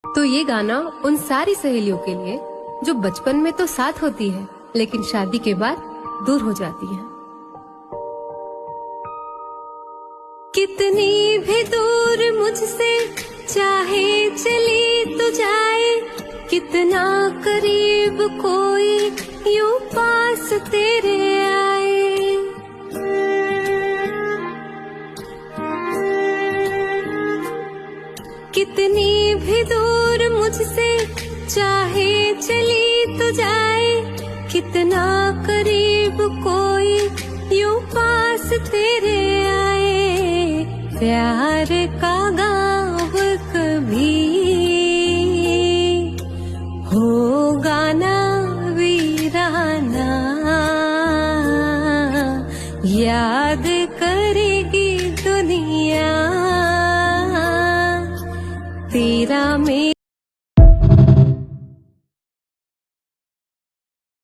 तो ये गाना उन सारी सहेलियों के लिए जो बचपन में तो साथ होती है लेकिन शादी के बाद दूर हो जाती है। कितनी भी दूर मुझसे चाहे चली तो जाए, कितना करीब कोई यूं पास तेरे आए। कितनी भी दूर मुझसे चाहे चली तो जाए, कितना करीब कोई यूं पास तेरे आए। प्यार का